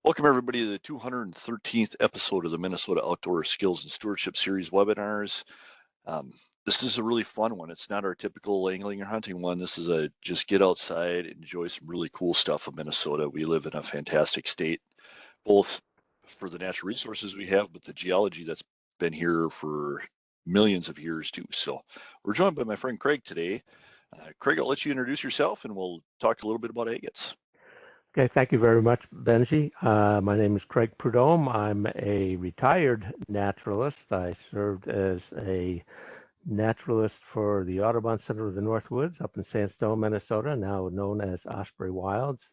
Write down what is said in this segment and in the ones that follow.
Welcome everybody to the 213th episode of the Minnesota Outdoor Skills and Stewardship Series webinars. This is a really fun one. It's not our typical angling or hunting one. This is a just get outside, enjoy some really cool stuff of Minnesota. We live in a fantastic state, both for the natural resources we have, but the geology that's been here for millions of years too. So we're joined by my friend Craig today. Craig, I'll let you introduce yourself and we'll talk a little bit about agates. Okay, thank you very much, Benji. My name is Craig Prudhomme. I'm a retired naturalist. I served as a naturalist for the Audubon Center of the Northwoods up in Sandstone, Minnesota, now known as Osprey Wilds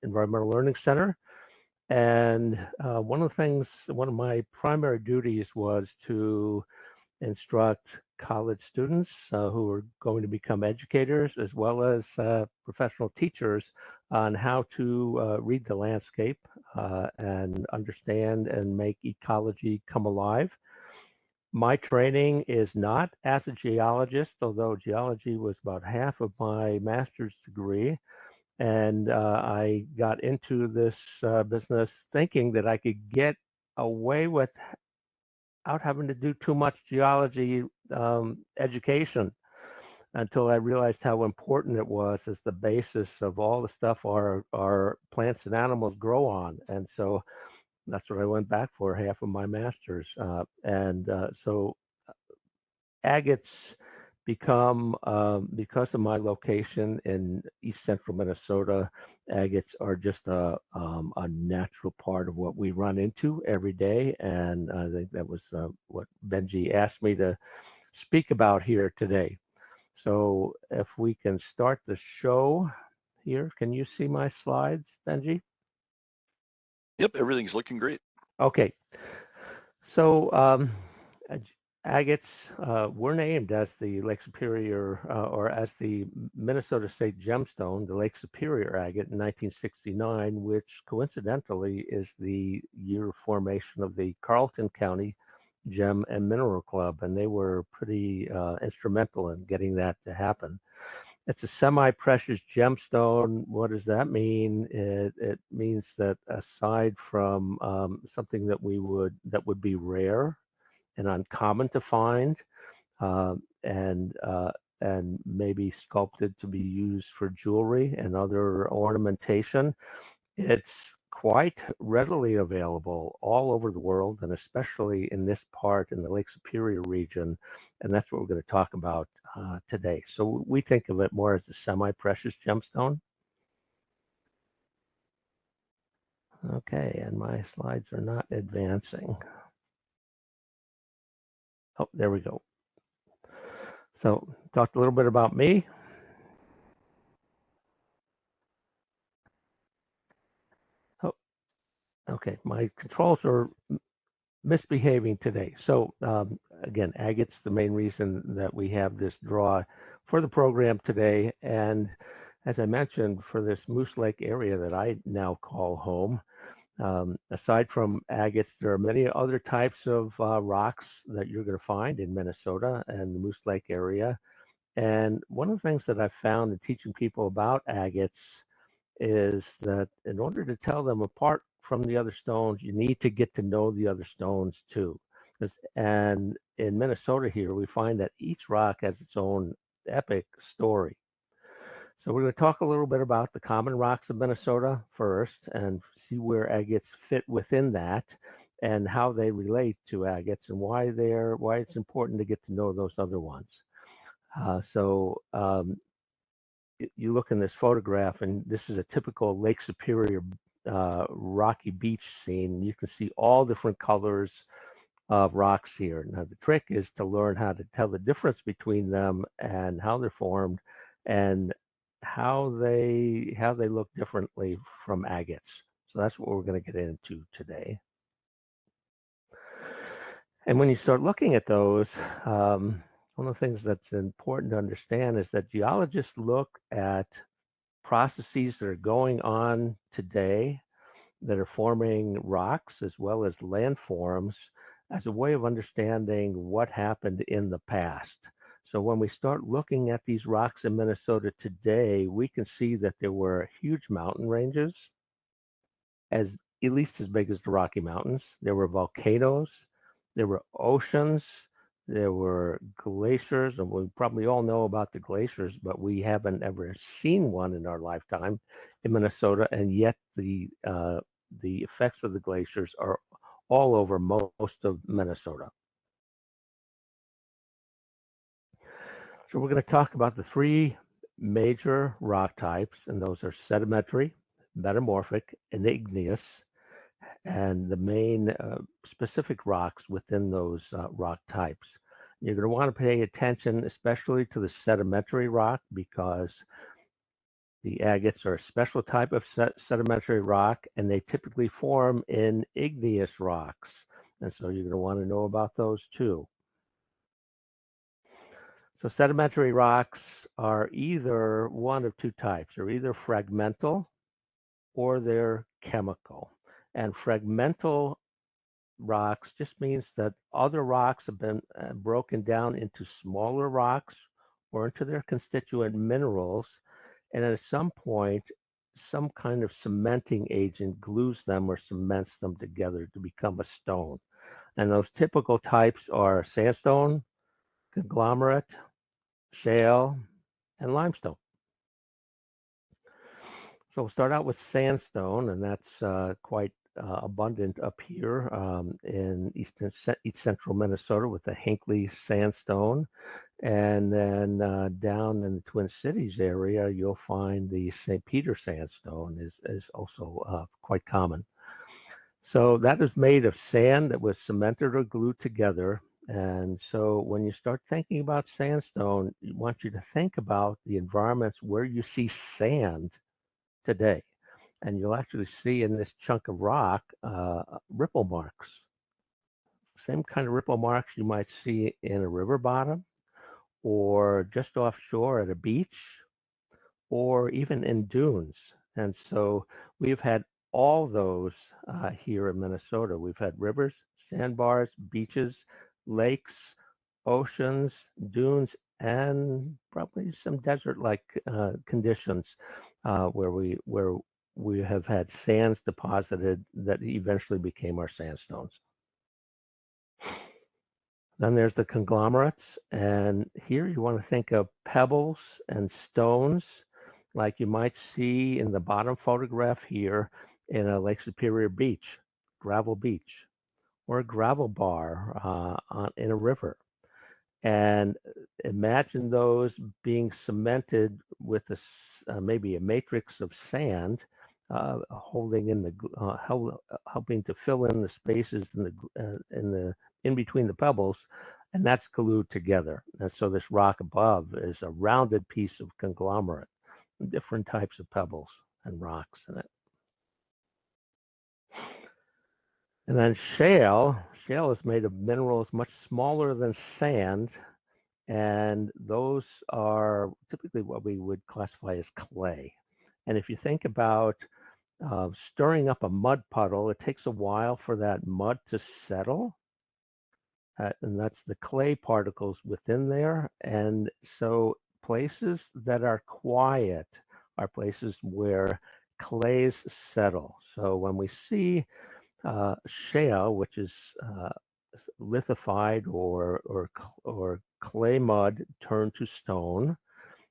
Environmental Learning Center. And one of my primary duties was to instruct college students who are going to become educators as well as professional teachers on how to read the landscape and understand and make ecology come alive. My training is not as a geologist, although geology was about half of my master's degree. And I got into this business thinking that I could get away without having to do too much geology education, until I realized how important it was as the basis of all the stuff our plants and animals grow on. And so that's what I went back for, half of my master's. So agates become, because of my location in East Central Minnesota, agates are just a natural part of what we run into every day. And I think that was what Benji asked me to speak about here today. So if we can start the show here, can you see my slides, Benji? Yep, everything's looking great. Okay. So agates were named as the Lake Superior or as the Minnesota State gemstone, the Lake Superior Agate in 1969, which coincidentally is the year of formation of the Carleton County Gem and Mineral Club, and they were pretty instrumental in getting that to happen. It's a semi-precious gemstone. What does that mean? It means that aside from something that would be rare and uncommon to find, and maybe sculpted to be used for jewelry and other ornamentation, it's quite readily available all over the world, and especially in this part in the Lake Superior region. And that's what we're going to talk about today. So we think of it more as a semi-precious gemstone. Okay, and my slides are not advancing. Oh, there we go. So talked a little bit about me. Oh, okay, my controls are misbehaving today. So again, agate's the main reason that we have this draw for the program today. And as I mentioned, for this Moose Lake area that I now call home, aside from agates, there are many other types of rocks that you're going to find in Minnesota and the Moose Lake area. And one of the things that I've found in teaching people about agates is that in order to tell them apart from the other stones, you need to get to know the other stones too. And in Minnesota here, we find that each rock has its own epic story. So we're going to talk a little bit about the common rocks of Minnesota first and see where agates fit within that and how they relate to agates and why it's important to get to know those other ones. You look in this photograph, and this is a typical Lake Superior rocky beach scene. You can see all different colors of rocks here. Now, the trick is to learn how to tell the difference between them and how they're formed and how they look differently from agates. So that's what we're going to get into today. And when you start looking at those, one of the things that's important to understand is that geologists look at processes that are going on today that are forming rocks as well as landforms as a way of understanding what happened in the past. So when we start looking at these rocks in Minnesota today, we can see that there were huge mountain ranges, as at least as big as the Rocky Mountains. There were volcanoes, there were oceans, there were glaciers, and we probably all know about the glaciers, but we haven't ever seen one in our lifetime in Minnesota, and yet the effects of the glaciers are all over most of Minnesota. So we're going to talk about the three major rock types, and those are sedimentary, metamorphic, and igneous, and the main specific rocks within those rock types. You're going to want to pay attention especially to the sedimentary rock, because the agates are a special type of sedimentary rock, and they typically form in igneous rocks. And so you're going to want to know about those too. So sedimentary rocks are either one of two types. They're either fragmental or they're chemical. And fragmental rocks just means that other rocks have been broken down into smaller rocks or into their constituent minerals. And at some point, some kind of cementing agent glues them or cements them together to become a stone. And those typical types are sandstone, conglomerate, shale, and limestone. So we'll start out with sandstone, and that's quite abundant up here in east central Minnesota with the Hinckley sandstone. And then down in the Twin Cities area, you'll find the St. Peter sandstone is also quite common. So that is made of sand that was cemented or glued together. And so when you start thinking about sandstone, I want you to think about the environments where you see sand today. And you'll actually see in this chunk of rock ripple marks. Same kind of ripple marks you might see in a river bottom or just offshore at a beach or even in dunes. And so we've had all those here in Minnesota. We've had rivers, sandbars, beaches, lakes, oceans, dunes, and probably some desert-like conditions where we have had sands deposited that eventually became our sandstones. Then there's the conglomerates, and here you want to think of pebbles and stones like you might see in the bottom photograph here in a Lake Superior beach, gravel beach, or a gravel bar in a river. And imagine those being cemented with maybe a matrix of sand, holding in the helping to fill in the spaces in between the pebbles, and that's glued together. And so this rock above is a rounded piece of conglomerate, different types of pebbles and rocks in it. And then shale is made of minerals much smaller than sand, and those are typically what we would classify as clay. And if you think about stirring up a mud puddle, it takes a while for that mud to settle. And that's the clay particles within there. And so places that are quiet are places where clays settle. So when we see shale, which is lithified or clay mud turned to stone,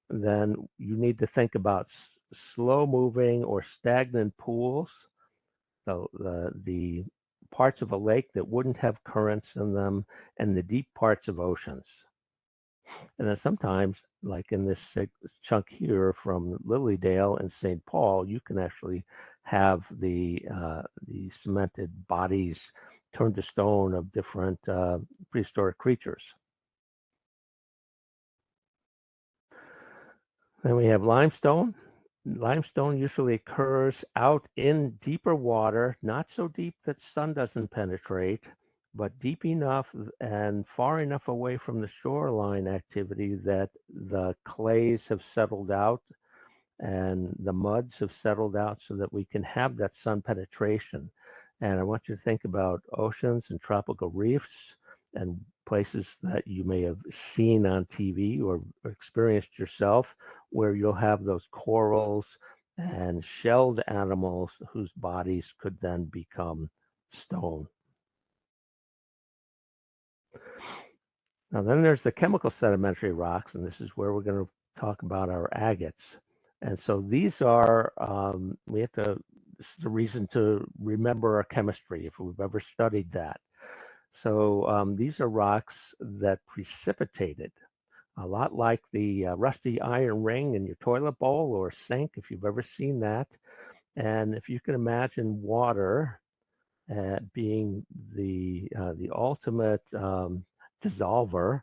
then you need to think about slow moving or stagnant pools, the parts of a lake that wouldn't have currents in them, and the deep parts of oceans. And then sometimes, like in this chunk here from Lilydale and St. Paul, you can actually have the cemented bodies turned to stone of different prehistoric creatures. Then we have limestone. Limestone usually occurs out in deeper water, not so deep that sun doesn't penetrate, but deep enough and far enough away from the shoreline activity that the clays have settled out and the muds have settled out so that we can have that sun penetration. And I want you to think about oceans and tropical reefs and places that you may have seen on TV or experienced yourself, where you'll have those corals and shelled animals whose bodies could then become stone. Now then there's the chemical sedimentary rocks, and this is where we're going to talk about our agates. And so these are, this is the reason to remember our chemistry if we've ever studied that. So these are rocks that precipitated, a lot like the rusty iron ring in your toilet bowl or sink, if you've ever seen that. And if you can imagine water being the ultimate dissolver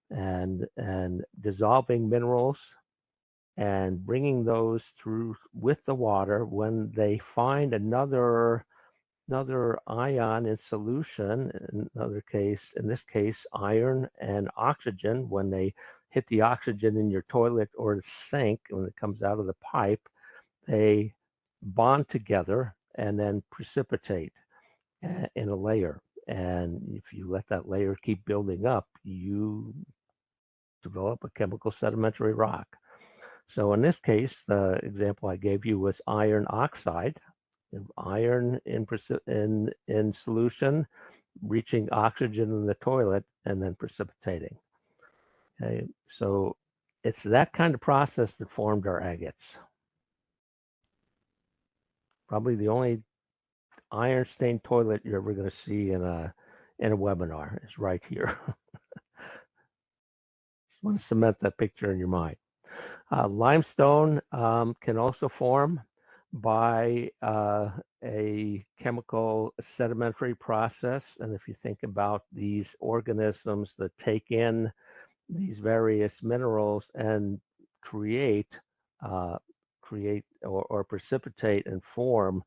and dissolving minerals and bringing those through with the water, when they find another ion in solution, in this case iron and oxygen, when they hit the oxygen in your toilet or sink, when it comes out of the pipe, they bond together and then precipitate in a layer. And if you let that layer keep building up, you develop a chemical sedimentary rock. So in this case, the example I gave you was iron oxide. Iron in solution, reaching oxygen in the toilet, and then precipitating. Okay, so it's that kind of process that formed our agates. Probably the only iron stained toilet you're ever going to see in a webinar is right here. Just want to cement that picture in your mind. Limestone can also form by a chemical sedimentary process. And if you think about these organisms that take in these various minerals and create or precipitate and form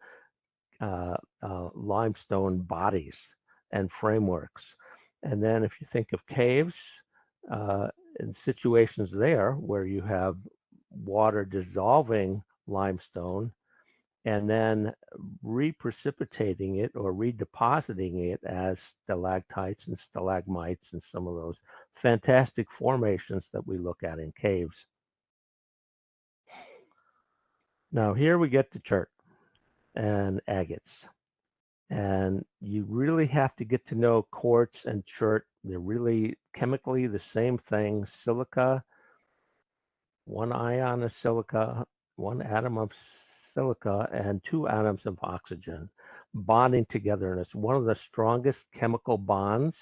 limestone bodies and frameworks. And then if you think of caves, in situations there where you have water dissolving limestone and then reprecipitating it or redepositing it as stalactites and stalagmites and some of those fantastic formations that we look at in caves. Now here we get to chert and agates. And you really have to get to know quartz and chert. They're really chemically the same thing. Silica, one ion of silica, one atom of silica, and two atoms of oxygen bonding together. And it's one of the strongest chemical bonds.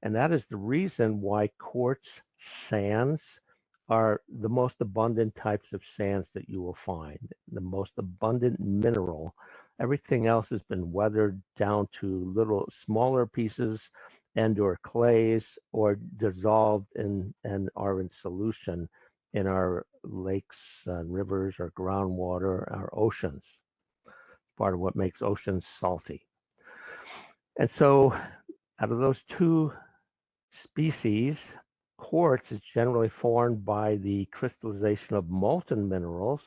And that is the reason why quartz sands are the most abundant types of sands that you will find, the most abundant mineral. Everything else has been weathered down to little smaller pieces and or clays or dissolved and are in solution in our lakes and rivers, our groundwater, our oceans. Part of what makes oceans salty. And so out of those two species, quartz is generally formed by the crystallization of molten minerals,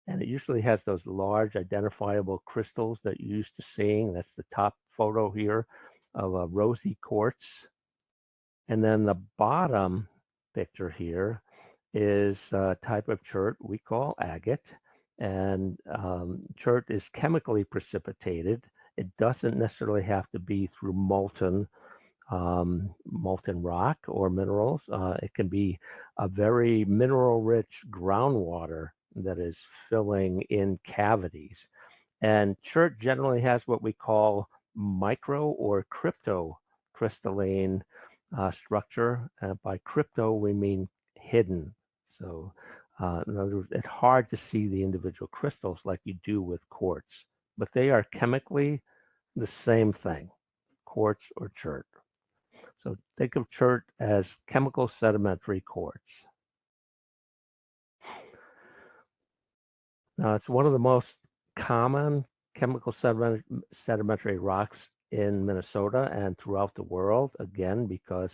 and it usually has those large identifiable crystals that you're used to seeing. That's the top photo here of a rosy quartz. And then the bottom picture here is a type of chert we call agate. And chert is chemically precipitated. It doesn't necessarily have to be through molten rock or minerals. It can be a very mineral-rich groundwater that is filling in cavities. And chert generally has what we call micro or cryptocrystalline structure. By crypto, we mean hidden. So in other words, it's hard to see the individual crystals like you do with quartz, but they are chemically the same thing, quartz or chert. So think of chert as chemical sedimentary quartz. Now, it's one of the most common chemical sedimentary rocks in Minnesota and throughout the world, again, because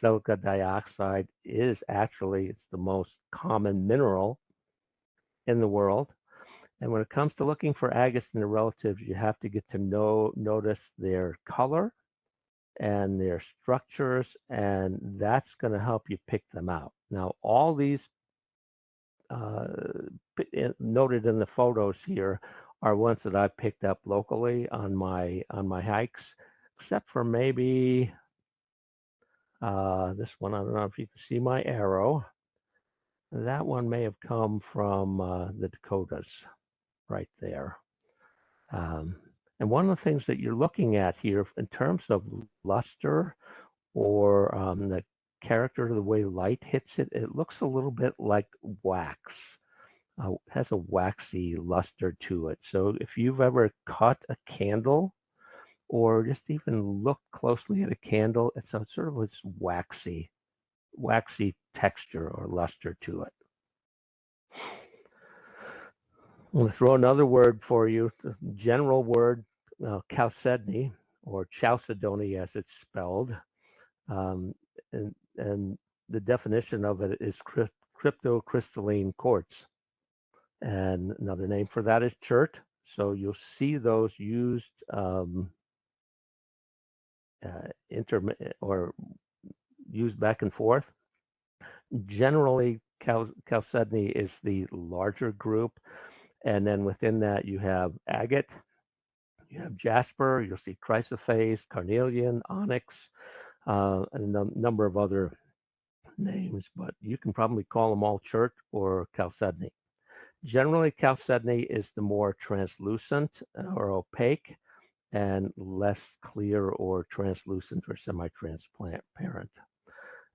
silica dioxide is actually, it's the most common mineral in the world. And when it comes to looking for agates and their relatives, you have to get to notice their color and their structures, and that's going to help you pick them out. Now, all these noted in the photos here are ones that I picked up locally on my hikes, except for maybe this one. I don't know if you can see my arrow. That one may have come from the Dakotas right there. And one of the things that you're looking at here in terms of luster or the character of the way light hits it, it looks a little bit like wax. Has a waxy luster to it. So if you've ever cut a candle or just even look closely at a candle, it's a sort of this waxy texture or luster to it. I'm going to throw another word for you, the general word, chalcedony, or chalcedony as it's spelled. And the definition of it is cryptocrystalline quartz. And another name for that is chert. So you'll see those used used back and forth. Generally, chalcedony is the larger group. And then within that, you have agate, you have jasper, you'll see chrysoprase, carnelian, onyx, and a number of other names, but you can probably call them all chert or chalcedony. Generally, chalcedony is the more translucent or opaque and less clear or translucent or semi-transparent.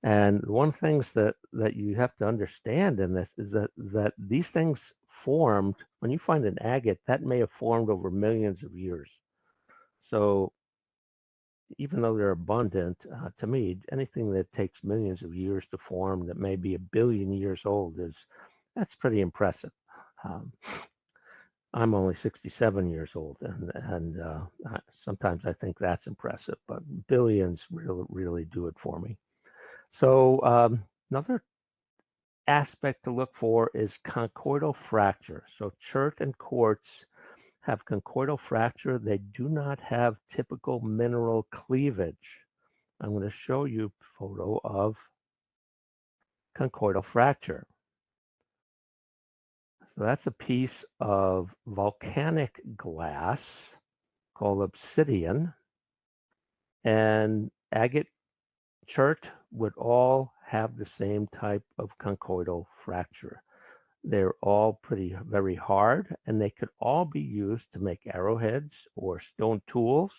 And one of the things that you have to understand in this is that these things formed, when you find an agate, that may have formed over millions of years. So even though they're abundant, to me, anything that takes millions of years to form that may be 1 billion years old that's pretty impressive. I'm only 67 years old, and sometimes I think that's impressive, but billions really do it for me. So another aspect to look for is conchoidal fracture. So chert and quartz have conchoidal fracture. They do not have typical mineral cleavage. I'm going to show you a photo of conchoidal fracture. So that's a piece of volcanic glass called obsidian, and agate, chert would all have the same type of conchoidal fracture. They're all very hard, and they could all be used to make arrowheads or stone tools.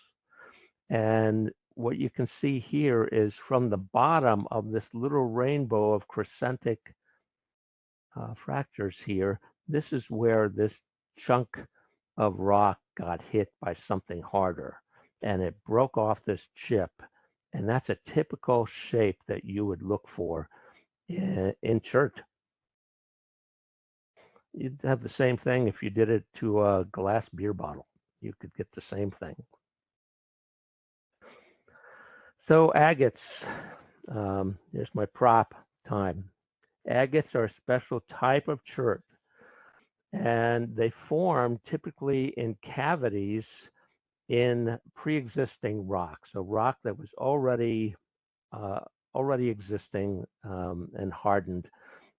And what you can see here is from the bottom of this little rainbow of crescentic fractures here, this is where this chunk of rock got hit by something harder, and it broke off this chip. And that's a typical shape that you would look for in chert. You'd have the same thing if you did it to a glass beer bottle. You could get the same thing. So agates, here's my prop time. Agates are a special type of chert, and they form typically in cavities in pre-existing rock. So rock that was already existing and hardened.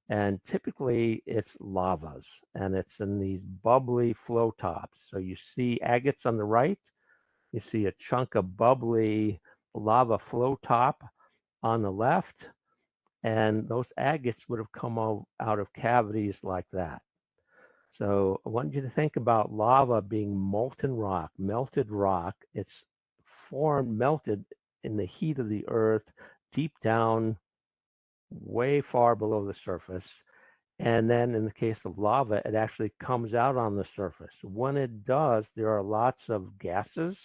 And typically it's lavas, and it's in these bubbly flow tops. So you see agates on the right, you see a chunk of bubbly lava flow top on the left, and those agates would have come out of cavities like that. So I want you to think about lava being molten rock, melted rock. It's melted in the heat of the earth, deep down, way far below the surface. And then in the case of lava, it actually comes out on the surface. When it does, there are lots of gases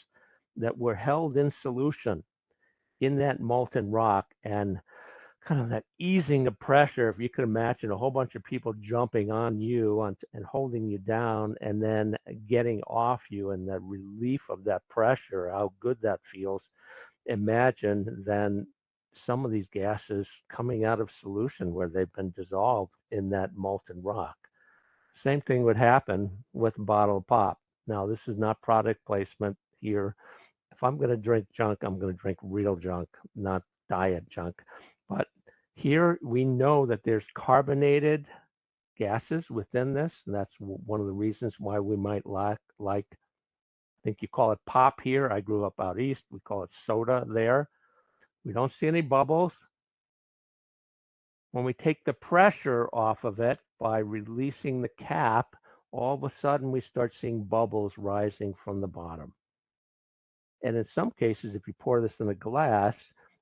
that were held in solution in that molten rock, and kind of that easing of pressure. If you could imagine a whole bunch of people jumping on you and holding you down and then getting off you, and the relief of that pressure, how good that feels. Imagine then some of these gases coming out of solution where they've been dissolved in that molten rock. Same thing would happen with a bottle of pop. Now, this is not product placement here. If I'm going to drink junk, I'm going to drink real junk, not diet junk. But here we know that there's carbonated gases within this. And that's one of the reasons why we might like, I think you call it pop here. I grew up out east. We call it soda there. We don't see any bubbles. When we take the pressure off of it by releasing the cap, all of a sudden we start seeing bubbles rising from the bottom. And in some cases, if you pour this in a glass,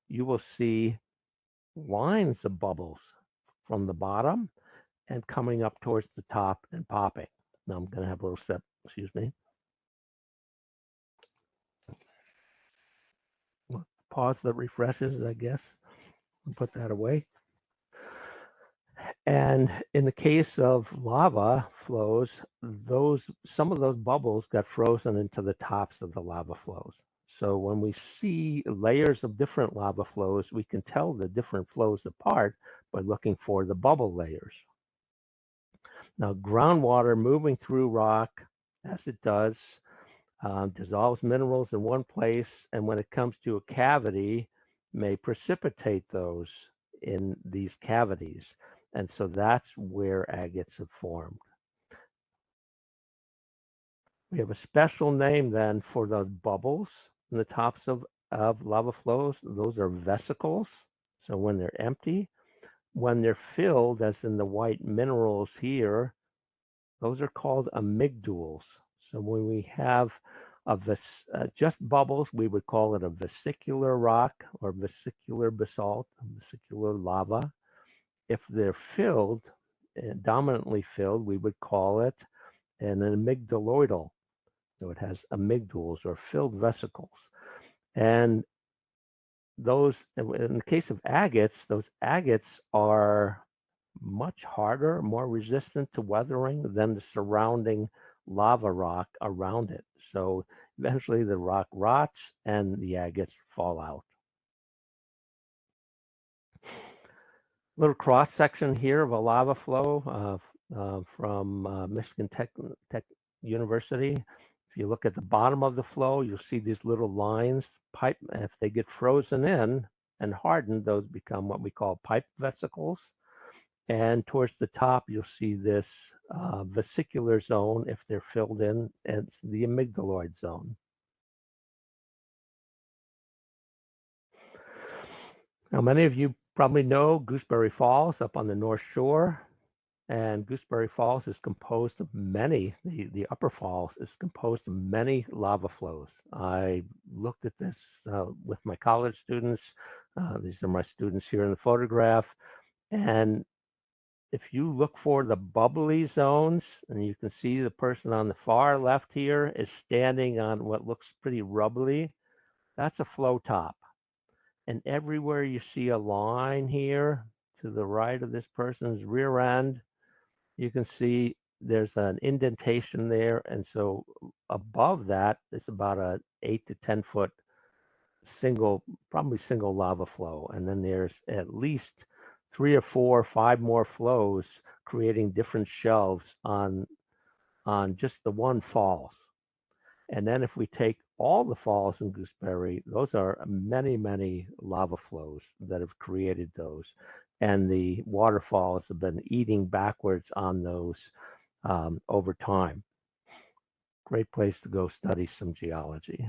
you will see lines of bubbles from the bottom and coming up towards the top and popping. Now I'm going to have a little sip, excuse me. Pause that refreshes, I guess, and put that away. And in the case of lava flows, some of those bubbles got frozen into the tops of the lava flows. So when we see layers of different lava flows, we can tell the different flows apart by looking for the bubble layers. Now, groundwater moving through rock, as it does, dissolves minerals in one place, and when it comes to a cavity, may precipitate those in these cavities. And so that's where agates have formed. We have a special name then for those bubbles in the tops of lava flows. Those are vesicles. So when they're empty, when they're filled, as in the white minerals here, those are called amygdals. So when we have just bubbles, we would call it a vesicular rock or vesicular basalt, vesicular lava. If they're filled, dominantly filled, we would call it an amygdaloidal. So it has amygdals or filled vesicles. And those, in the case of agates, those agates are much harder, more resistant to weathering than the surrounding lava rock around it. So eventually the rock rots and the agates fall out. Little cross section here of a lava flow from Michigan Tech University. If you look at the bottom of the flow, you'll see these little lines. Pipe, if they get frozen in and hardened, those become what we call pipe vesicles. And towards the top, you'll see this vesicular zone. If they're filled in, it's the amygdaloid zone. Now, many of you probably know Gooseberry Falls up on the North Shore. And Gooseberry Falls is composed of many, the upper falls is composed of many lava flows. I looked at this with my college students. These are my students here in the photograph. And if you look for the bubbly zones, and you can see the person on the far left here is standing on what looks pretty rubbly, that's a flow top. And everywhere you see a line here to the right of this person's rear end, you can see there's an indentation there. And so above that, it's about a 8 to 10 foot probably single lava flow. And then there's at least 3 or 4 or 5 more flows creating different shelves on just the one falls. And then if we take all the falls in Gooseberry, those are many, many lava flows that have created those. And the waterfalls have been eating backwards on those over time. Great place to go study some geology.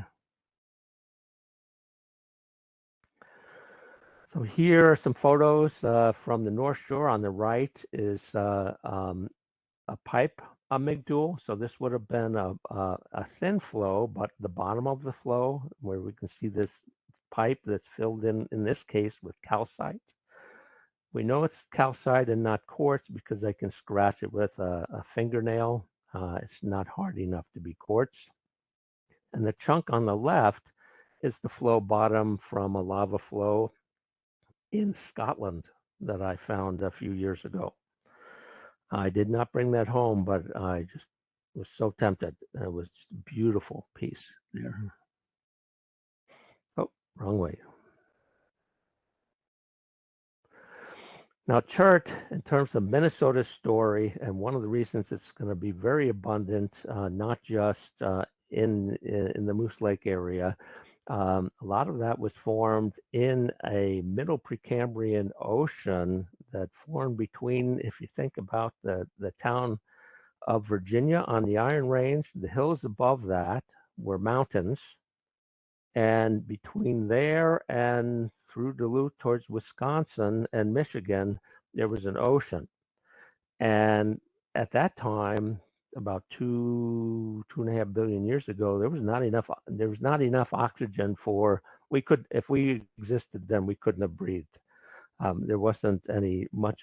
So here are some photos from the North Shore. On the right is a pipe amygdal. So this would have been a thin flow, but the bottom of the flow, where we can see this pipe that's filled in this case, with calcite. We know it's calcite and not quartz because I can scratch it with a fingernail. It's not hard enough to be quartz. And the chunk on the left is the flow bottom from a lava flow in Scotland that I found a few years ago. I did not bring that home, but I just was so tempted. It was just a beautiful piece there. Oh, wrong way. Now, chert, in terms of Minnesota's story, and one of the reasons it's going to be very abundant, not just in the Moose Lake area, a lot of that was formed in a middle Precambrian ocean that formed between, if you think about the town of Virginia on the Iron Range, the hills above that were mountains, and between there and through Duluth towards Wisconsin and Michigan, there was an ocean. And at that time, about 2.5 billion years ago, there was not enough oxygen for we could if we existed then we couldn't have breathed. There wasn't any much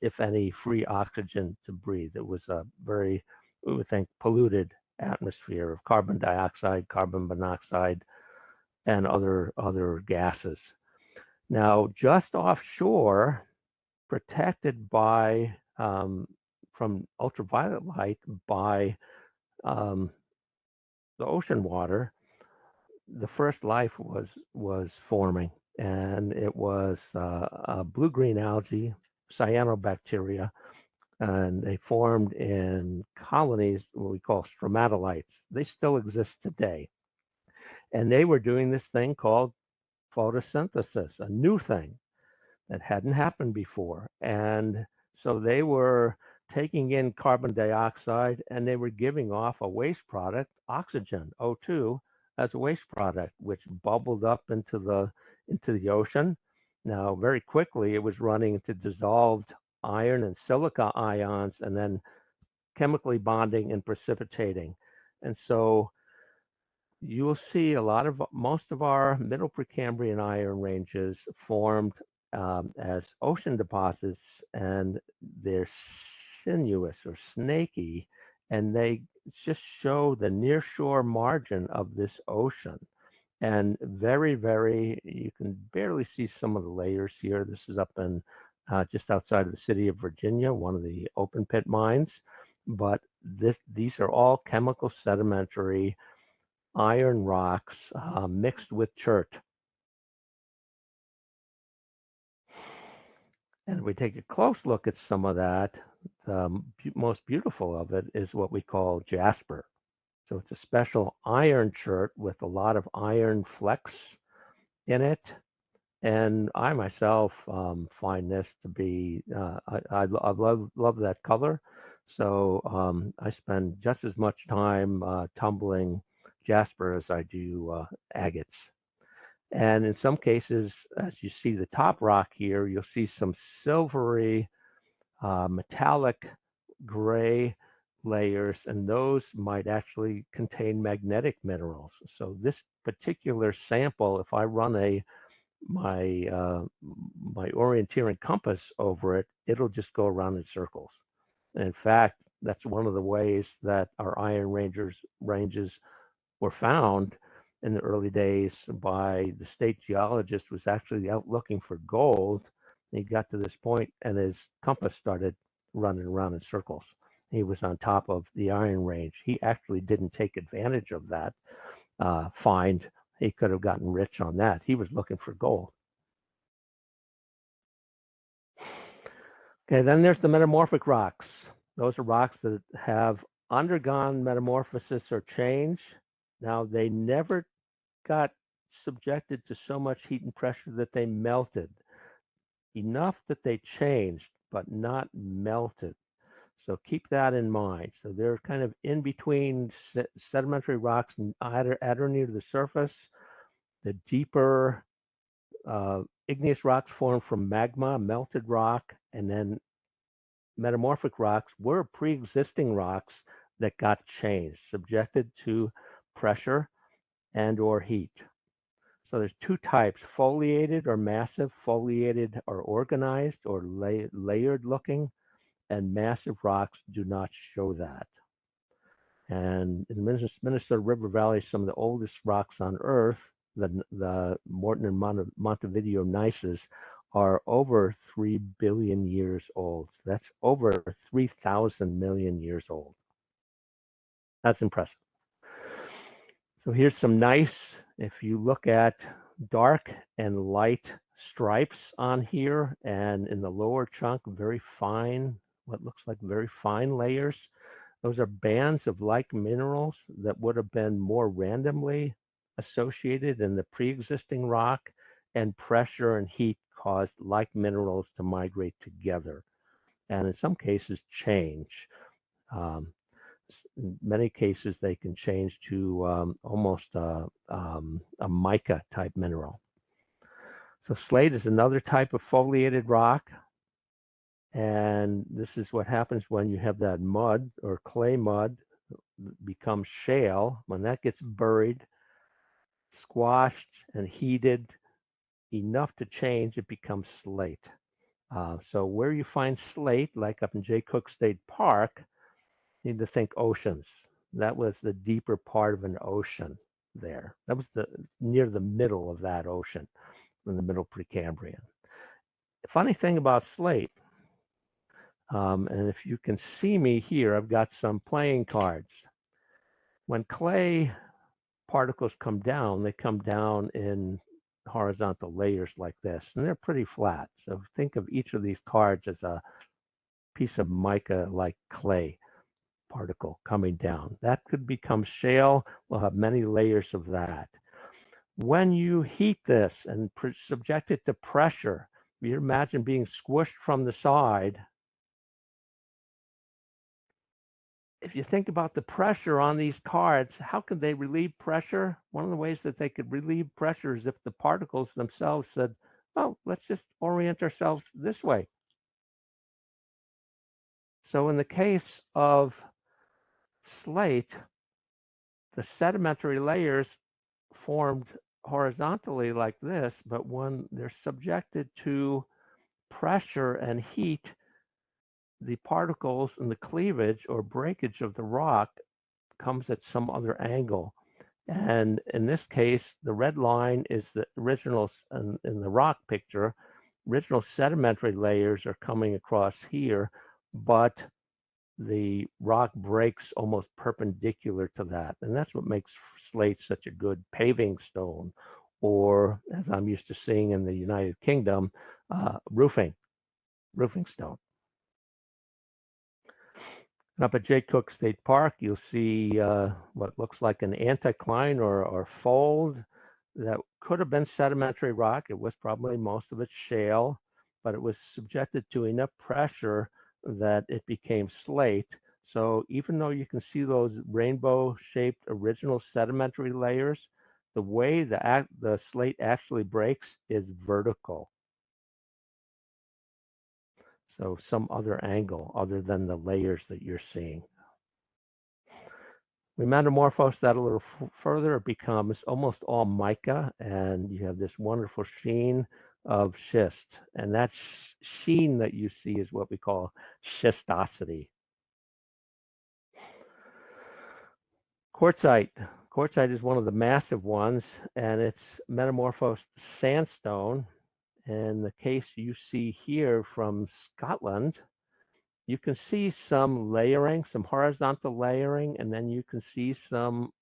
if any free oxygen to breathe. It was a very, we would think, polluted atmosphere of carbon dioxide, carbon monoxide, and other gases. Now, just offshore, protected by from ultraviolet light by the ocean water, the first life was forming, and it was blue-green algae, cyanobacteria, and they formed in colonies, what we call stromatolites. They still exist today, and they were doing this thing called photosynthesis, a new thing that hadn't happened before. And so they were taking in carbon dioxide and they were giving off a waste product, oxygen, O2, as a waste product, which bubbled up into the ocean. Now, very quickly, it was running into dissolved iron and silica ions and then chemically bonding and precipitating. And so you will see most of our middle Precambrian iron ranges formed as ocean deposits, and they're sinuous or snaky, and they just show the nearshore margin of this ocean. And very, very, you can barely see some of the layers here. This is up in just outside of the city of Virginia, one of the open pit mines. But these are all chemical sedimentary iron rocks mixed with chert. And if we take a close look at some of that, the most beautiful of it is what we call jasper. So it's a special iron chert with a lot of iron flecks in it. And I myself find this to be, I love that color. So I spend just as much time tumbling jasper as I do agates. And in some cases, as you see the top rock here, you'll see some silvery, metallic gray layers, and those might actually contain magnetic minerals. So this particular sample, if I run my orienteering compass over it, it'll just go around in circles. And in fact, that's one of the ways that our iron ranges were found in the early days by the state geologist was actually out looking for gold. He got to this point and his compass started running around in circles. He was on top of the Iron Range. He actually didn't take advantage of that find. He could have gotten rich on that. He was looking for gold. Okay, then there's the metamorphic rocks. Those are rocks that have undergone metamorphosis or change. Now, they never got subjected to so much heat and pressure that they melted. Enough that they changed, but not melted. So keep that in mind. So they're kind of in between sedimentary rocks at or near the surface. The deeper igneous rocks formed from magma, melted rock, and then metamorphic rocks were pre-existing rocks that got changed, subjected to pressure and or heat. So there's two types, foliated or massive. Foliated are organized or layered looking, and massive rocks do not show that. And in the Minnesota River Valley, some of the oldest rocks on Earth, the Morton and Montevideo gneisses, are over 3 billion years old. That's over 3,000 million years old. That's impressive. So here's some nice, if you look at dark and light stripes on here, and in the lower chunk, very fine, what looks like very fine layers. Those are bands of like minerals that would have been more randomly associated in the pre-existing rock, and pressure and heat caused like minerals to migrate together, and in some cases change. Um, in many cases, they can change to almost a mica type mineral. So slate is another type of foliated rock. And this is what happens when you have that mud or clay mud becomes shale. When that gets buried, squashed, and heated enough to change, it becomes slate. So where you find slate, like up in Jay Cooke State Park, you need to think oceans. That was the deeper part of an ocean there. That was near the middle of that ocean, in the middle Precambrian. The funny thing about slate, and if you can see me here, I've got some playing cards. When clay particles come down, they come down in horizontal layers like this, and they're pretty flat. So think of each of these cards as a piece of mica like clay particle coming down. That could become shale. We'll have many layers of that. When you heat this and subject it to pressure, you imagine being squished from the side. If you think about the pressure on these cards, how could they relieve pressure? One of the ways that they could relieve pressure is if the particles themselves said, oh, let's just orient ourselves this way. So in the case of slate, the sedimentary layers formed horizontally like this, but when they're subjected to pressure and heat, the particles and the cleavage or breakage of the rock comes at some other angle. And in this case, the red line is the original, in the rock picture, original sedimentary layers are coming across here, but the rock breaks almost perpendicular to that. And that's what makes slate such a good paving stone, or as I'm used to seeing in the United Kingdom, roofing stone. Up at Jay Cooke State Park, you'll see what looks like an anticline or fold that could have been sedimentary rock. It was probably most of it shale, but it was subjected to enough pressure that it became slate. So even though you can see those rainbow-shaped original sedimentary layers, the way the slate actually breaks is vertical. So some other angle other than the layers that you're seeing. We metamorphose that a little further, it becomes almost all mica, and you have this wonderful sheen of schist. And that sheen that you see is what we call schistosity. Quartzite. Quartzite is one of the massive ones, and it's metamorphosed sandstone. And the case you see here from Scotland, you can see some layering, some horizontal layering, and then you can see some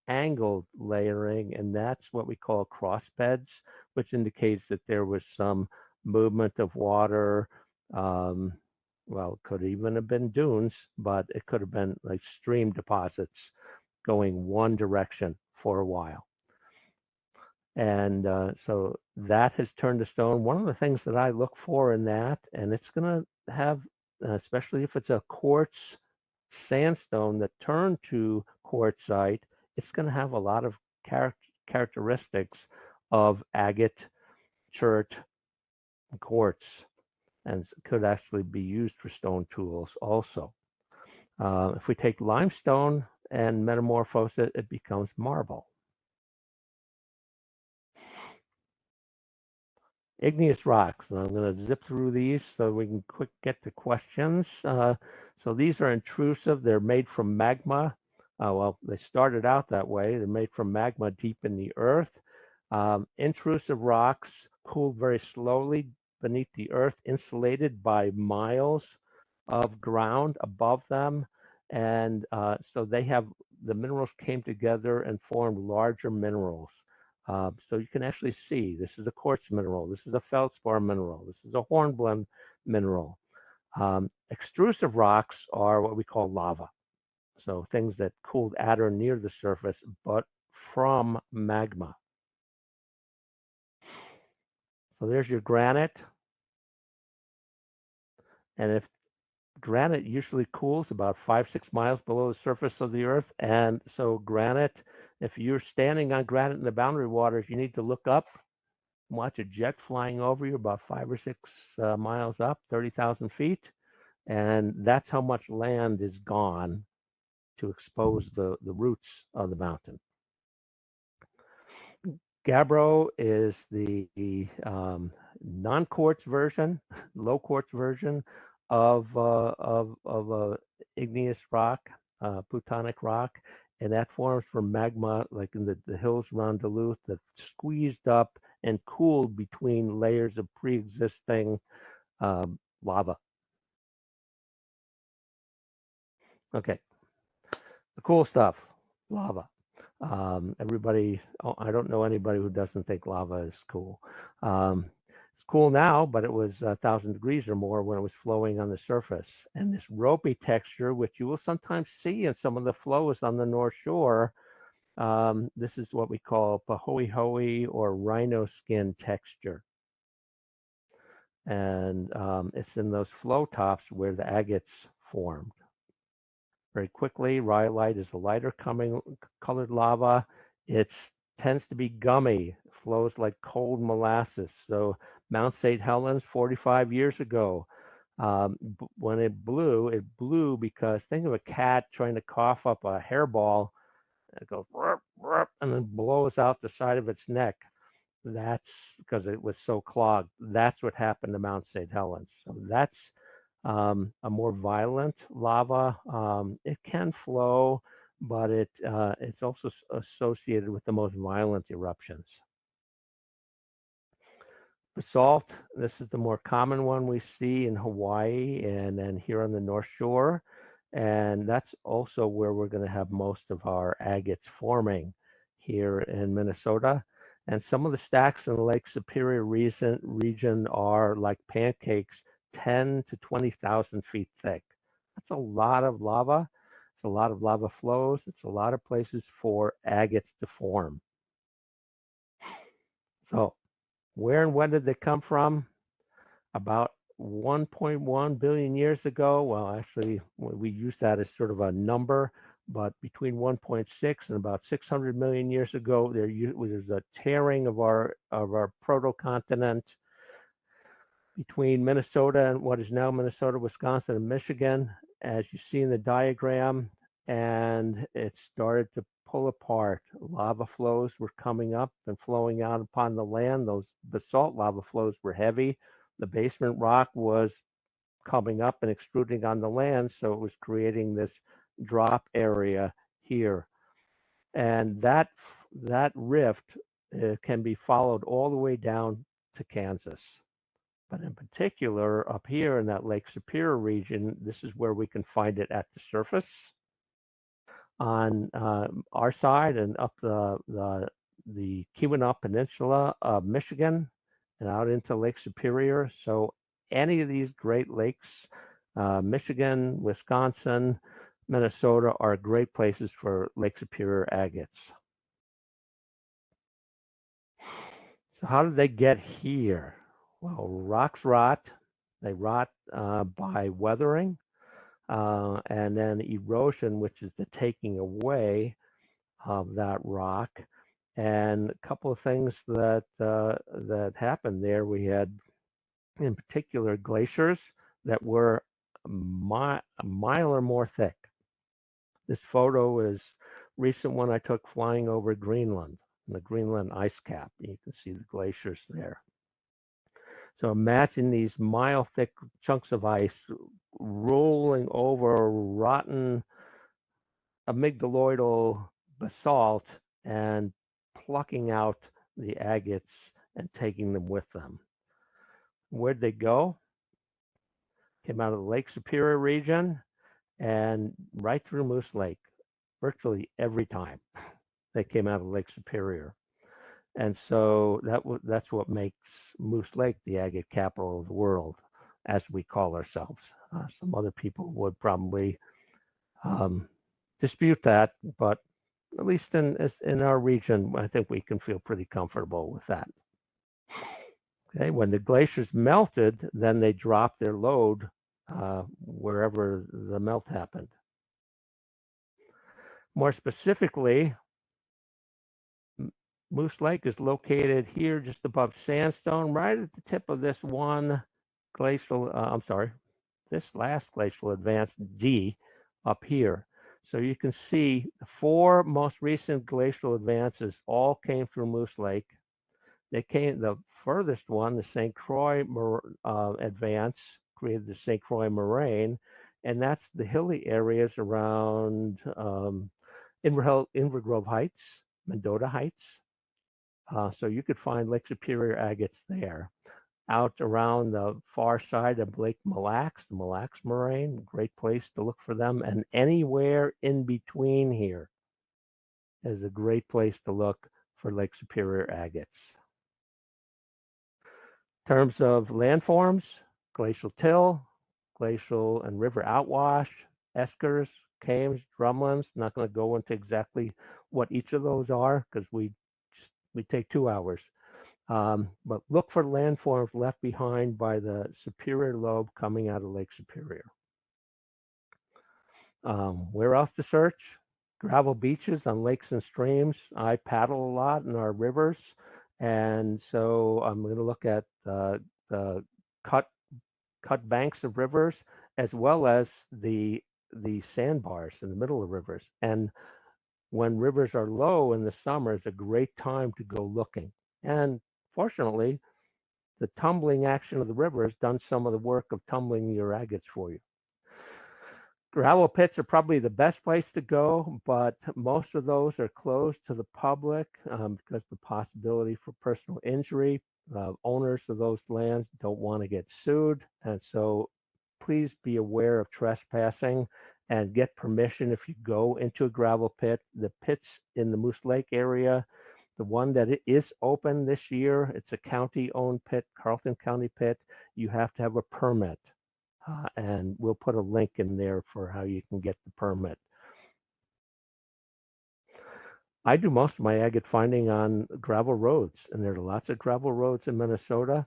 angled layering, and that's what we call cross beds, which indicates that there was some movement of water. Well, it could even have been dunes, but it could have been like stream deposits going one direction for a while. And so that has turned to stone. One of the things that I look for in that, and it's going to have, especially if it's a quartz sandstone that turned to quartzite, it's going to have a lot of characteristics of agate, chert, and quartz, and could actually be used for stone tools also. If we take limestone and metamorphose it, it becomes marble. Igneous rocks, and I'm going to zip through these so we can quick get to questions. So these are intrusive. They're made from magma. Well, they started out that way. They're made from magma deep in the earth. Intrusive rocks cool very slowly beneath the earth, insulated by miles of ground above them. And so the minerals came together and formed larger minerals. So you can actually see this is a quartz mineral, this is a feldspar mineral, this is a hornblende mineral. Extrusive rocks are what we call lava. So things that cooled at or near the surface, but from magma. So there's your granite. And if granite usually cools about 5-6 miles below the surface of the earth, and so granite, if you're standing on granite in the boundary waters, you need to look up, watch a jet flying over you about 5 or 6 miles up, 30,000 feet, and that's how much land is gone to expose the roots of the mountain. Gabbro is the non-quartz version, low quartz version of igneous rock, plutonic rock, and that forms from magma, like in the hills around Duluth, that squeezed up and cooled between layers of pre-existing lava. Okay, the cool stuff, lava. Everybody, I don't know anybody who doesn't think lava is cool. It's cool now, but it was 1,000 degrees or more when it was flowing on the surface. And this ropey texture, which you will sometimes see in some of the flows on the North Shore, this is what we call pahoehoe or rhino skin texture. And it's in those flow tops where the agates formed. Very quickly, rhyolite is a lighter colored lava. It tends to be gummy, flows like cold molasses. So Mount St. Helens 45 years ago, when it blew because think of a cat trying to cough up a hairball. It goes rup, rup, and then blows out the side of its neck. That's because it was so clogged. That's what happened to Mount St. Helens. So that's a more violent lava. It can flow, but it's also associated with the most violent eruptions. Basalt, this is the more common one we see in Hawaii and then here on the North Shore. And that's also where we're going to have most of our agates forming here in Minnesota. And some of the stacks in the Lake Superior region are like pancakes, 10 to 20,000 feet thick. That's a lot of lava. It's a lot of lava flows. It's a lot of places for agates to form. So where and when did they come from? About 1.1 billion years ago. Well, actually, we use that as sort of a number, but between 1.6 and about 600 million years ago, there's a tearing of our protocontinent between Minnesota and what is now Minnesota, Wisconsin, and Michigan, as you see in the diagram, and it started to pull apart. Lava flows were coming up and flowing out upon the land. Those basalt lava flows were heavy. The basement rock was coming up and extruding on the land, so it was creating this drop area here. And that rift can be followed all the way down to Kansas. But in particular, up here in that Lake Superior region, this is where we can find it at the surface on our side and up the Keweenaw Peninsula of Michigan and out into Lake Superior. So any of these Great Lakes, Michigan, Wisconsin, Minnesota are great places for Lake Superior agates. So how did they get here? Well, rocks rot. They rot by weathering and then erosion, which is the taking away of that rock. And a couple of things that happened there. We had, in particular, glaciers that were a mile or more thick. This photo is a recent one I took flying over Greenland, the Greenland ice cap. You can see the glaciers there. So imagine these mile-thick chunks of ice rolling over rotten amygdaloidal basalt and plucking out the agates and taking them with them. Where'd they go? Came out of the Lake Superior region and right through Moose Lake, virtually every time they came out of Lake Superior. And so that's what makes Moose Lake the agate capital of the world, as we call ourselves. Some other people would probably dispute that, but at least in our region, I think we can feel pretty comfortable with that. Okay, when the glaciers melted, then they dropped their load wherever the melt happened. More specifically, Moose Lake is located here just above Sandstone, right at the tip of this one glacial, this last glacial advance D up here. So you can see the 4 most recent glacial advances all came through Moose Lake. They came, the furthest one, the St. Croix advance, created the St. Croix moraine, and that's the hilly areas around Invergrove Heights, Mendota Heights. So you could find Lake Superior agates there. Out around the far side of Lake Mille Lacs, the Mille Lacs moraine, great place to look for them. And anywhere in between here is a great place to look for Lake Superior agates. In terms of landforms, glacial till, glacial and river outwash, eskers, cames, drumlins. Not going to go into exactly what each of those are because we take 2 hours. But look for landforms left behind by the superior lobe coming out of Lake Superior. Where else to search? Gravel beaches on lakes and streams. I paddle a lot in our rivers, and so I'm going to look at the cut banks of rivers as well as the sandbars in the middle of rivers. And when rivers are low in the summer, it's a great time to go looking. And fortunately, the tumbling action of the river has done some of the work of tumbling your agates for you. Gravel pits are probably the best place to go, but most of those are closed to the public because the possibility for personal injury. Owners of those lands don't want to get sued, and so please be aware of trespassing and get permission if you go into a gravel pit. The pits in the Moose Lake area, the one that is open this year, it's a county-owned pit, Carleton County pit. You have to have a permit. And we'll put a link in there for how you can get the permit. I do most of my agate finding on gravel roads, and there are lots of gravel roads in Minnesota.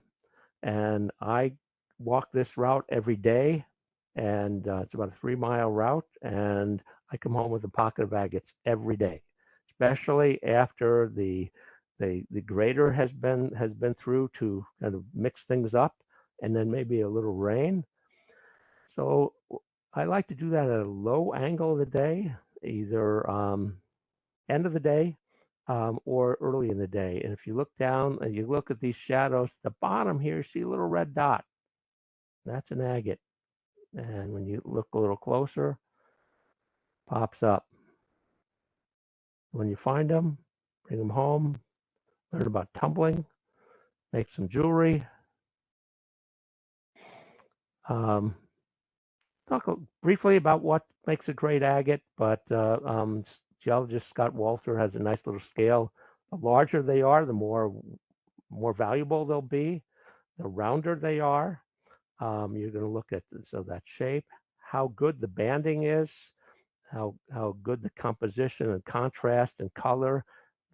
And I walk this route every day, and it's about a 3-mile route, and I come home with a pocket of agates every day, especially after the grader has been through to kind of mix things up, and then maybe a little rain. So I like to do that at a low angle of the day, either end of the day or early in the day. And if you look down and you look at these shadows, the bottom here, you see a little red dot. That's an agate. And when you look a little closer, pops up. When you find them, bring them home, learn about tumbling, make some jewelry. Talk briefly about what makes a great agate, but geologist Scott Walter has a nice little scale. The larger they are, the more valuable they'll be. The rounder they are, you're going to look at that shape, how good the banding is, how good the composition and contrast and color.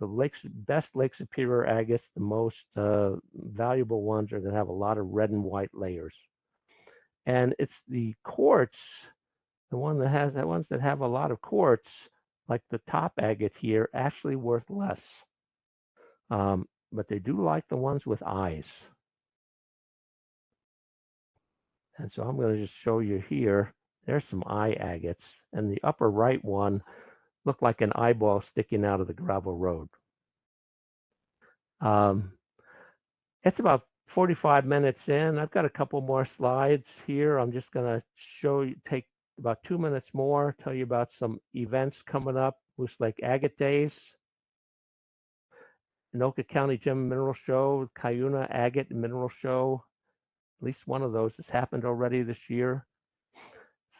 The best Lake Superior agates, the most valuable ones, are going to have a lot of red and white layers. And it's the quartz, the ones that have a lot of quartz, like the top agate here, actually worth less. But they do like the ones with eyes. And so I'm going to just show you here. There's some eye agates, and the upper right one looked like an eyeball sticking out of the gravel road. It's about 45 minutes in. I've got a couple more slides here. I'm just going to take about 2 minutes more, tell you about some events coming up. Moose Lake Agate Days, Anoka County Gem and Mineral Show, Cuyuna Agate and Mineral Show. At least one of those has happened already this year.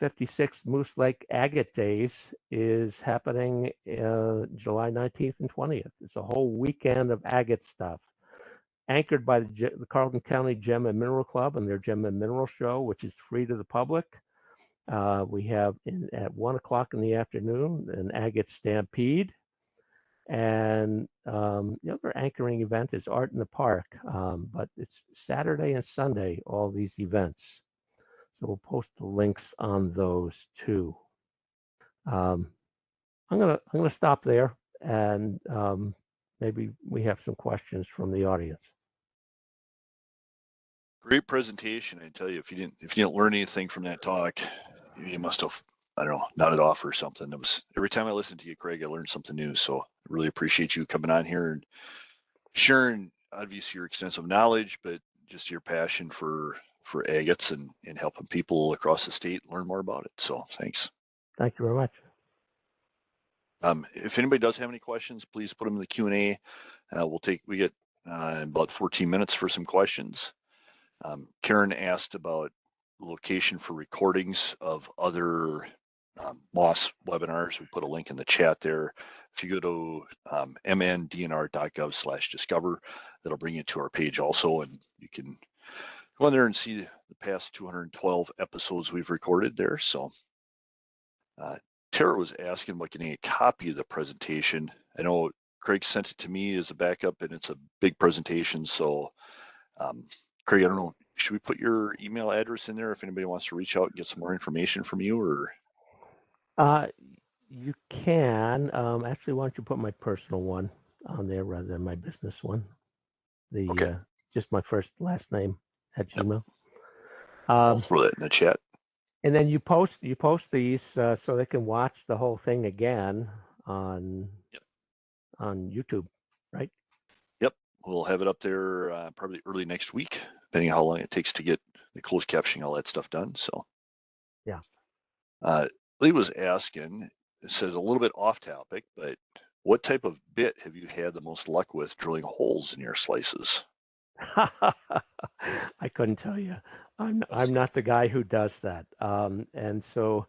56th Moose Lake Agate Days is happening July 19th and 20th. It's a whole weekend of agate stuff, anchored by the Carleton County Gem and Mineral Club and their Gem and Mineral Show, which is free to the public. We have at 1 o'clock in the afternoon an agate stampede. And the other anchoring event is Art in the Park, but it's Saturday and Sunday, all these events. So we'll post the links on those too. I'm gonna stop there, and maybe we have some questions from the audience. Great presentation. I tell you, if you didn't learn anything from that talk, you must have, I don't know, nodded off or something. It was every time I listened to you, Craig, I learned something new. So I really appreciate you coming on here and sharing, obviously, your extensive knowledge, but just your passion for agates and helping people across the state learn more about it. So thanks. Thank you very much. If anybody does have any questions, please put them in the Q&A. We get about 14 minutes for some questions. Karen asked about location for recordings of other MOS webinars. We put a link in the chat there. If you go to mndnr.gov/discover, that'll bring you to our page also, and you can go in there and see the past 212 episodes we've recorded there. So Tara was asking about getting a copy of the presentation. I know Craig sent it to me as a backup, and it's a big presentation. So Craig, I don't know, should we put your email address in there if anybody wants to reach out and get some more information from you, or? You can. Actually, why don't you put my personal one on there rather than my business one? Okay. Just my first last name at Gmail. I'll throw that in the chat. And then you post these so they can watch the whole thing again on YouTube, right? Yep, we'll have it up there probably early next week, depending on how long it takes to get the closed captioning, all that stuff done. So yeah. Lee was asking, it says a little bit off topic, but what type of bit have you had the most luck with drilling holes in your slices? I couldn't tell you. I'm not the guy who does that. And so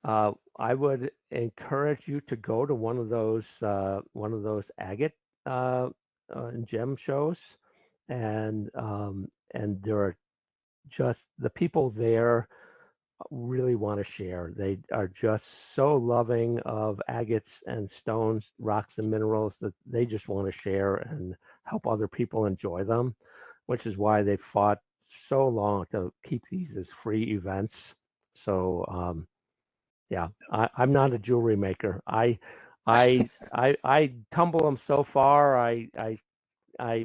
I would encourage you to go to one of those agate gem shows, and there are just the people there really want to share. They are just so loving of agates and stones, rocks and minerals that they just want to share and help other people enjoy them, which is why they fought so long to keep these as free events. So yeah, I'm not a jewelry maker. I tumble them so far. I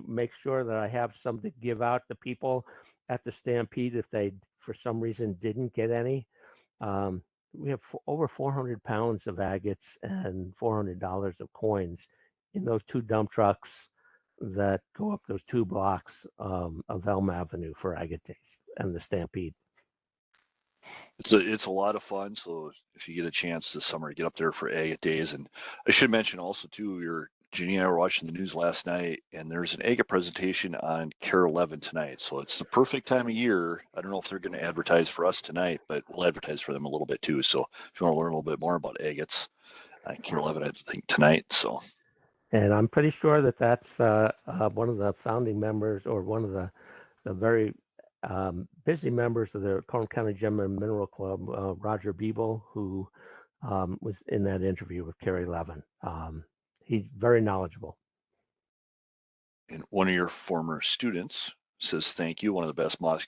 make sure that I have some to give out to people at the Stampede if they, for some reason, didn't get any. We have over 400 pounds of agates and $400 of coins in those two dump trucks that go up those 2 blocks of Elm Avenue for Agate Days and the Stampede. It's a lot of fun. So if you get a chance this summer, get up there for Agate Days. And I should mention also too, Jeannie and I were watching the news last night, and there's an agate presentation on KARE 11 tonight. So it's the perfect time of year. I don't know if they're going to advertise for us tonight, but we'll advertise for them a little bit too. So if you want to learn a little bit more about agates, KARE 11, I think tonight. So. And I'm pretty sure that that's one of the founding members, or one of the very busy members of the Corn County Gem and Mineral Club, Roger Biebel, who was in that interview with KARE 11. He's very knowledgeable. And one of your former students says thank you. One of the best Moss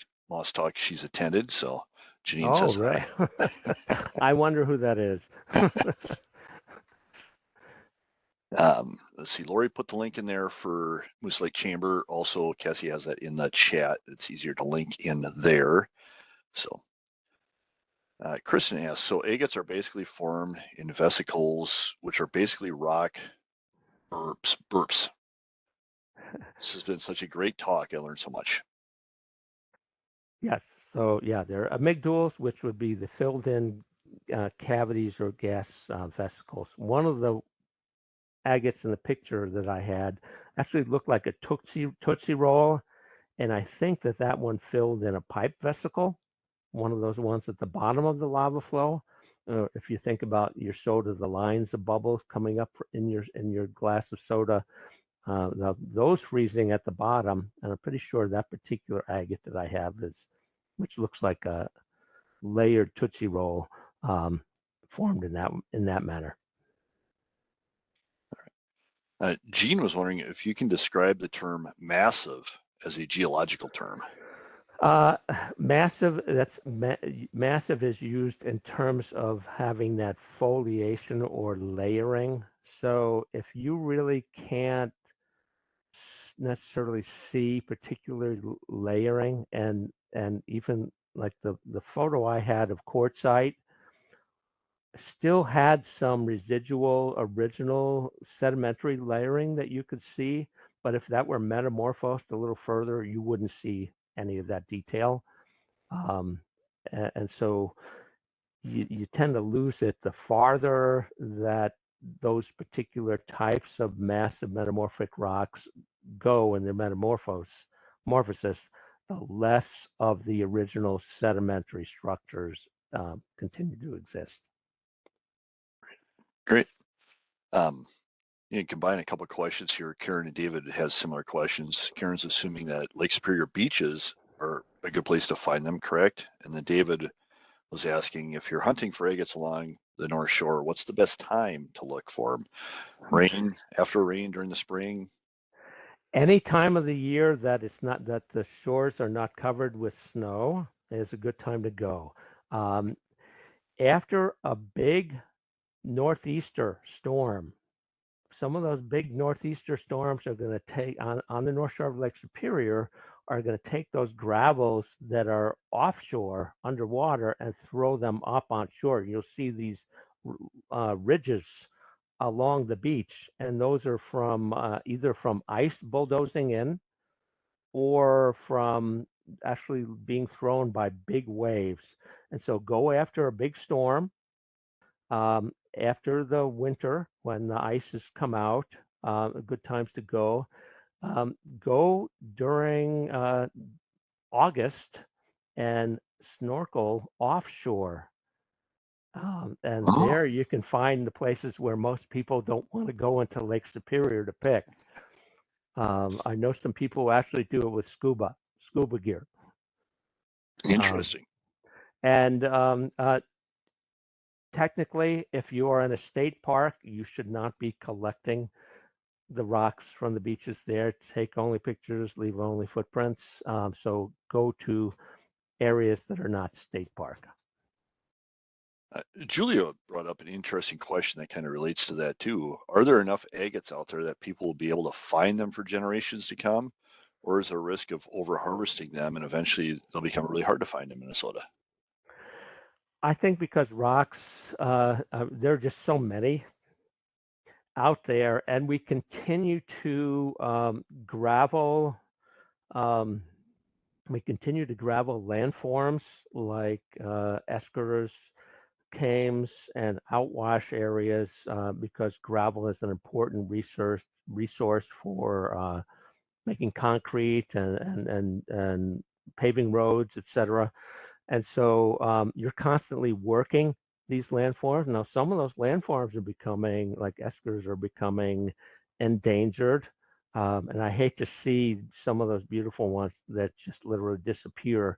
talks she's attended. So Janine says really? hi. I wonder who that is. Let's see. Lori put the link in there for Moose Lake Chamber. Also, Cassie has that in the chat. It's easier to link in there. So Kristen asks, so agates are basically formed in vesicles, which are basically rock burps. This has been such a great talk. I learned so much. Yes. So yeah, they're amygdals, which would be the filled-in cavities or gas vesicles. One of the agates in the picture that I had actually looked like a Tootsie Roll, and I think that one filled in a pipe vesicle, one of those ones at the bottom of the lava flow. If you think about your soda, the lines of bubbles coming up in your glass of soda, those freezing at the bottom, and I'm pretty sure that particular agate that I have which looks like a layered Tootsie Roll, formed in that manner. Gene was wondering if you can describe the term massive as a geological term. Uh, massive, massive is used in terms of having that foliation or layering. So if you really can't necessarily see particular layering, and even like the photo I had of quartzite still had some residual original sedimentary layering that you could see, but if that were metamorphosed a little further, you wouldn't see any of that detail. And so you tend to lose it the farther that those particular types of massive metamorphic rocks go in their metamorphosis, the less of the original sedimentary structures continue to exist. Great. You can combine a couple of questions here. Karen and David has similar questions. Karen's assuming that Lake Superior beaches are a good place to find them, correct? And then David was asking if you're hunting for agates along the North Shore, what's the best time to look for them? Rain, after rain during the spring? Any time of the year that it's not that the shores are not covered with snow is a good time to go. After a big northeaster storm, some of those big northeaster storms are going to take on the North Shore of Lake Superior are going to take those gravels that are offshore underwater and throw them up on shore. You'll see these ridges along the beach, and those are from either from ice bulldozing in or from actually being thrown by big waves. And so go after a big storm, after the winter when the ice has come out, good times to go. Go during August and snorkel offshore. And Oh, there you can find the places where most people don't want to go into Lake Superior to pick. I know some people actually do it with scuba gear. Um, interesting. and technically, if you are in a state park, you should not be collecting the rocks from the beaches there. Take only pictures, leave only footprints. So go to areas that are not state park. Julia brought up an interesting question that kind of relates to that too. Are there enough agates out there that people will be able to find them for generations to come? Or is there a risk of over harvesting them and eventually they'll become really hard to find in Minnesota? I think because rocks, there are just so many out there, and we continue to gravel. Um, we continue to gravel landforms like eskers, cames, and outwash areas because gravel is an important resource for making concrete and paving roads, etc. And so you're constantly working these landforms. Now, some of those landforms are becoming, like eskers, are becoming endangered. And I hate to see some of those beautiful ones that just literally disappear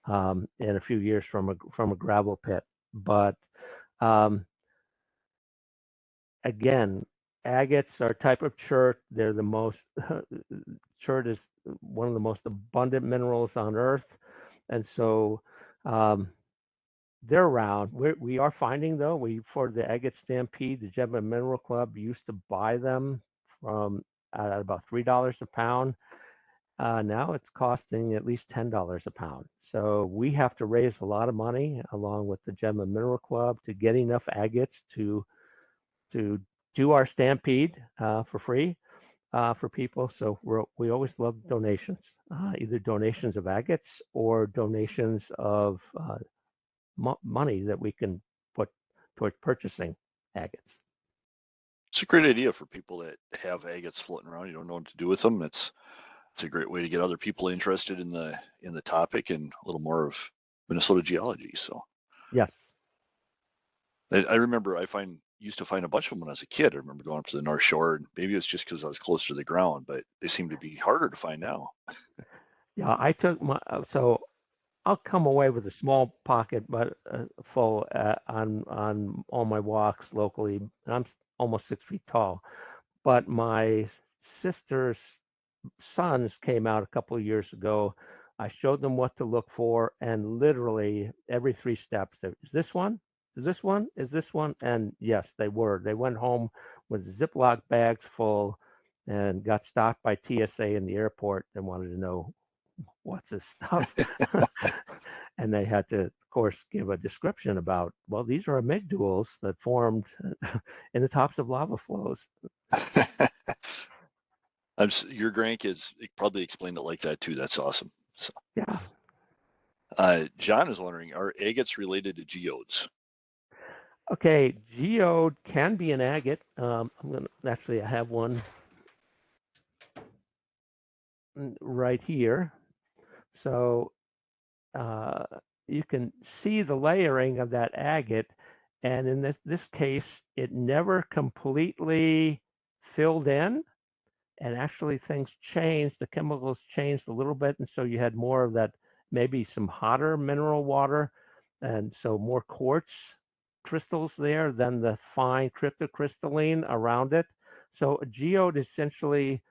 in a few years from a gravel pit. But um, again, agates are a type of chert. They're the most chert is one of the most abundant minerals on Earth, and so they're around. We are finding though. We for the agate stampede, the Gem and Mineral Club used to buy them from at about $3 a pound. Now it's costing at least $10 a pound. So we have to raise a lot of money along with the Gem and Mineral Club to get enough agates to do our stampede for free for people. So we always love donations, either donations of agates or donations of money that we can put towards purchasing agates. It's a great idea for people that have agates floating around. You don't know what to do with them. It's a great way to get other people interested in the topic and a little more of Minnesota geology. So Yes. I remember used to find a bunch of them when I was a kid. I remember going up to the North Shore, and maybe it's just because I was closer to the ground, but they seem to be harder to find now. Yeah, I took my so I'll come away with a small pocket, but full on all my walks locally. And I'm almost 6 feet tall, but my sister's sons came out a couple of years ago. I showed them what to look for, and literally every 3 steps, is this one? Is this one? Is this one? And yes, they were. They went home with Ziploc bags full and got stopped by TSA in the airport and wanted to know what's this stuff. And they had to, of course, give a description about, well, these are amygdals that formed in the tops of lava flows. Your grandkids probably explained it like that too. That's awesome. So, yeah. John is wondering, are agates related to geodes? Okay, geode can be an agate. I'm gonna actually, I have one right here. So you can see the layering of that agate, and in this case, it never completely filled in, and actually things changed. The chemicals changed a little bit, and so you had more of that, maybe some hotter mineral water, and so more quartz crystals there than the fine cryptocrystalline around it. So a geode essentially,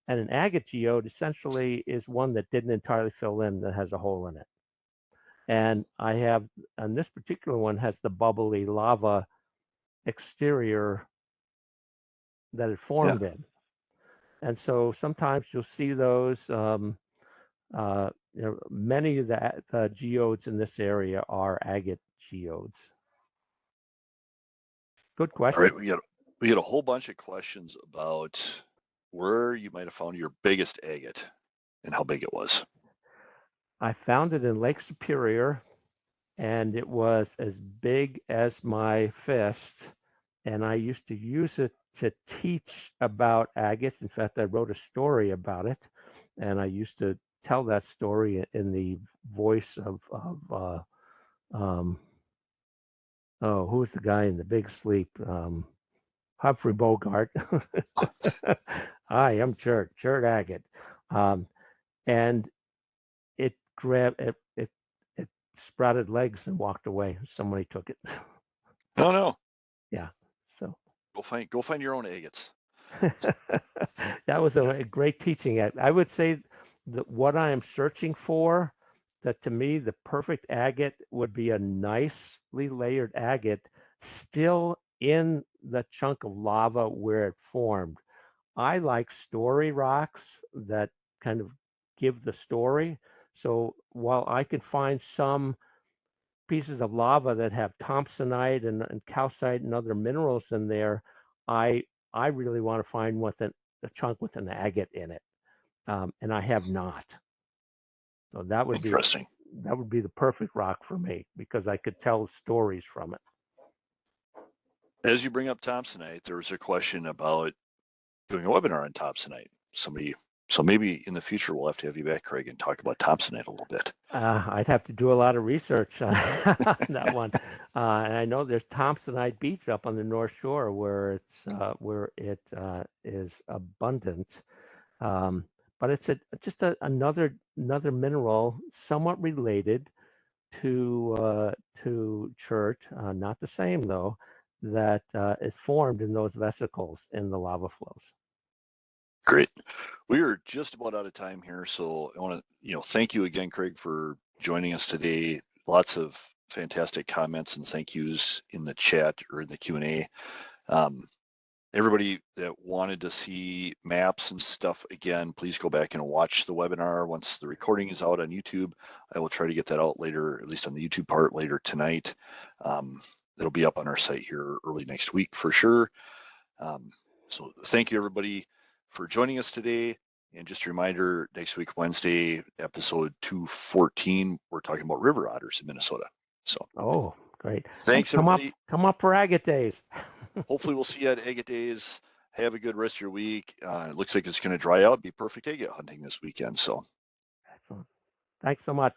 and an agate geode essentially, is one that didn't entirely fill in, that has a hole in it. And I have, and this particular one has the bubbly lava exterior that it formed in. And so sometimes you'll see those. Many of the geodes in this area are agate geodes. Good question. All right, we got a whole bunch of questions about where you might have found your biggest agate and how big it was. I found it in Lake Superior, and it was as big as my fist. And I used to use it to teach about agates. In fact, I wrote a story about it, and I used to tell that story in the voice of who's the guy in The Big Sleep? Humphrey Bogart. Hi, I'm Chert Agate. And it grabbed it sprouted legs and walked away. Somebody took it. Oh no. Yeah. So go find your own agates. that was a great teaching. I would say that what I am searching for, that to me the perfect agate would be a nicely layered agate still in the chunk of lava where it formed. I like story rocks that kind of give the story. So while I can find some pieces of lava that have thompsonite and calcite and other minerals in there, I really want to find a chunk with an agate in it, and I have not. So that would Interesting. that would be the perfect rock for me, because I could tell stories from it. As you bring up thompsonite, there was a question about doing a webinar on thompsonite. So maybe in the future we'll have to have you back, Craig, and talk about thompsonite a little bit. I'd have to do a lot of research on that one. And I know there's Thompsonite Beach up on the North Shore where it is abundant. But it's just another mineral somewhat related to chert, not the same though, that is formed in those vesicles in the lava flows. Great. We are just about out of time here, so I want to, thank you again, Craig, for joining us today. Lots of fantastic comments and thank yous in the chat or in the Q&A. Everybody that wanted to see maps and stuff, again, please go back and watch the webinar once the recording is out on YouTube. I will try to get that out later, at least on the YouTube part later tonight. It'll be up on our site here early next week for sure. So thank you, everybody, for joining us today. And just a reminder, next week, Wednesday, episode 214, we're talking about river otters in Minnesota. So, oh, great. Thanks, everybody. Come up for Agate Days. Hopefully we'll see you at Agate Days. Have a good rest of your week. It looks like it's going to dry out. Be perfect agate hunting this weekend. So, excellent. Thanks so much.